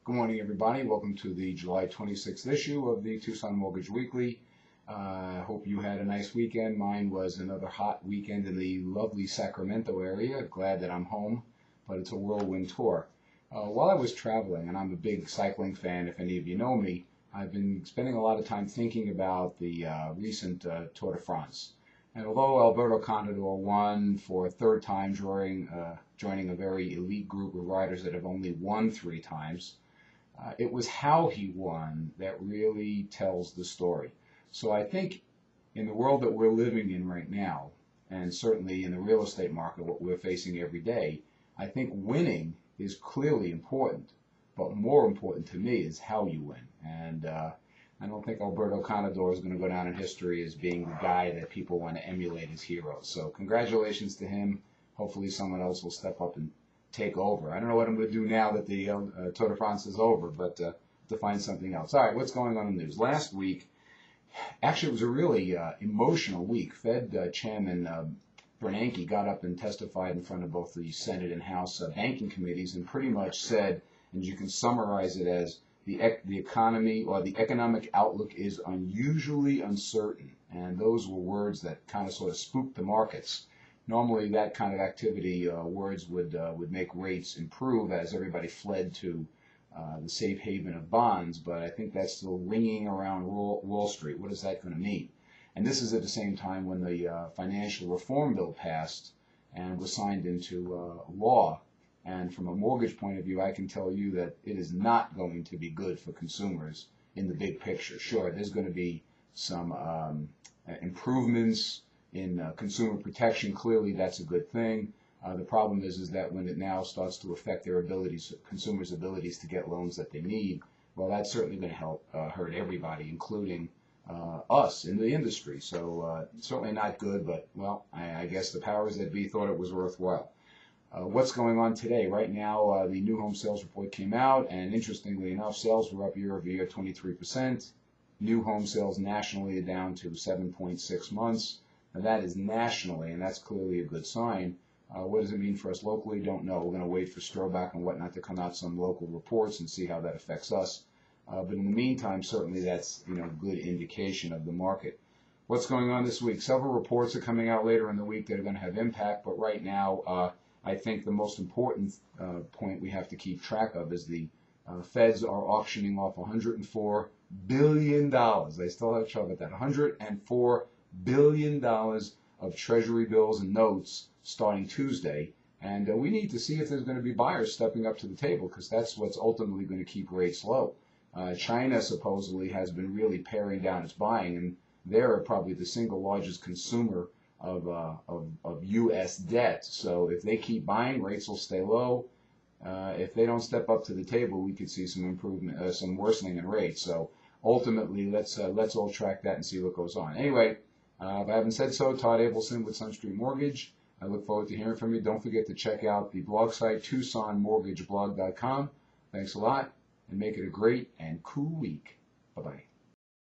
Good morning, everybody. Welcome to the July 26th issue of the Tucson Mortgage Weekly. Hope you had a nice weekend. Mine was another hot weekend in the lovely Sacramento area. Glad that I'm home, but it's a whirlwind tour. While I was traveling, and I'm a big cycling fan, if any of you know me, I've been spending a lot of time thinking about the recent Tour de France. And although Alberto Contador won for a third time, joining a very elite group of riders that have only won 3 times, it was how he won that really tells the story. So I think in the world that we're living in right now, and certainly in the real estate market, what we're facing every day, I think winning is clearly important. But more important to me is how you win. And I don't think Alberto Contador is going to go down in history as being the guy that people want to emulate as heroes. So congratulations to him. Hopefully someone else will step up and take over. I don't know what I'm going to do now that the Tour de France is over, but to find something else. All right, what's going on in the news? Last week, actually it was a really emotional week. Fed Chairman Bernanke got up and testified in front of both the Senate and House banking committees and pretty much said, and you can summarize it as, the economy or the economic outlook is unusually uncertain. And those were words that kind of sort of spooked the markets. Normally that kind of activity, words would make rates improve as everybody fled to the safe haven of bonds, but I think that's still ringing around Wall Street. What is that going to mean? And this is at the same time when the financial reform bill passed and was signed into law. And from a mortgage point of view, I can tell you that it is not going to be good for consumers in the big picture. Sure, there's going to be some improvements in consumer protection. Clearly, that's a good thing. The problem is that when it now starts to affect their abilities, consumers' abilities to get loans that they need, well, that's certainly going to help hurt everybody, including us in the industry. So certainly not good, but, well, I guess the powers that be thought it was worthwhile. What's going on today? Right now, the new home sales report came out, and interestingly enough, sales were up year over year 23%. New home sales nationally are down to 7.6 months. Now, that is nationally, and that's clearly a good sign. What does it mean for us locally? Don't know. We're going to wait for Strohback and whatnot to come out some local reports and see how that affects us. But in the meantime, certainly that's good indication of the market. What's going on this week? Several reports are coming out later in the week that are going to have impact, but right now, I think the most important point we have to keep track of is the feds are auctioning off $104 billion. I still have trouble with that. $104 billion of Treasury bills and notes starting Tuesday. And we need to see if there's going to be buyers stepping up to the table, because that's what's ultimately going to keep rates low. China supposedly has been really paring down its buying, and they're probably the single largest consumer of U.S. debt. So if they keep buying, rates will stay low. If they don't step up to the table, we could see some improvement, some worsening in rates. So ultimately, let's all track that and see what goes on. Anyway, if I haven't said so, Todd Abelson with SunStreet Mortgage. I look forward to hearing from you. Don't forget to check out the blog site, TucsonMortgageBlog.com. Thanks a lot, and make it a great and cool week. Bye-bye.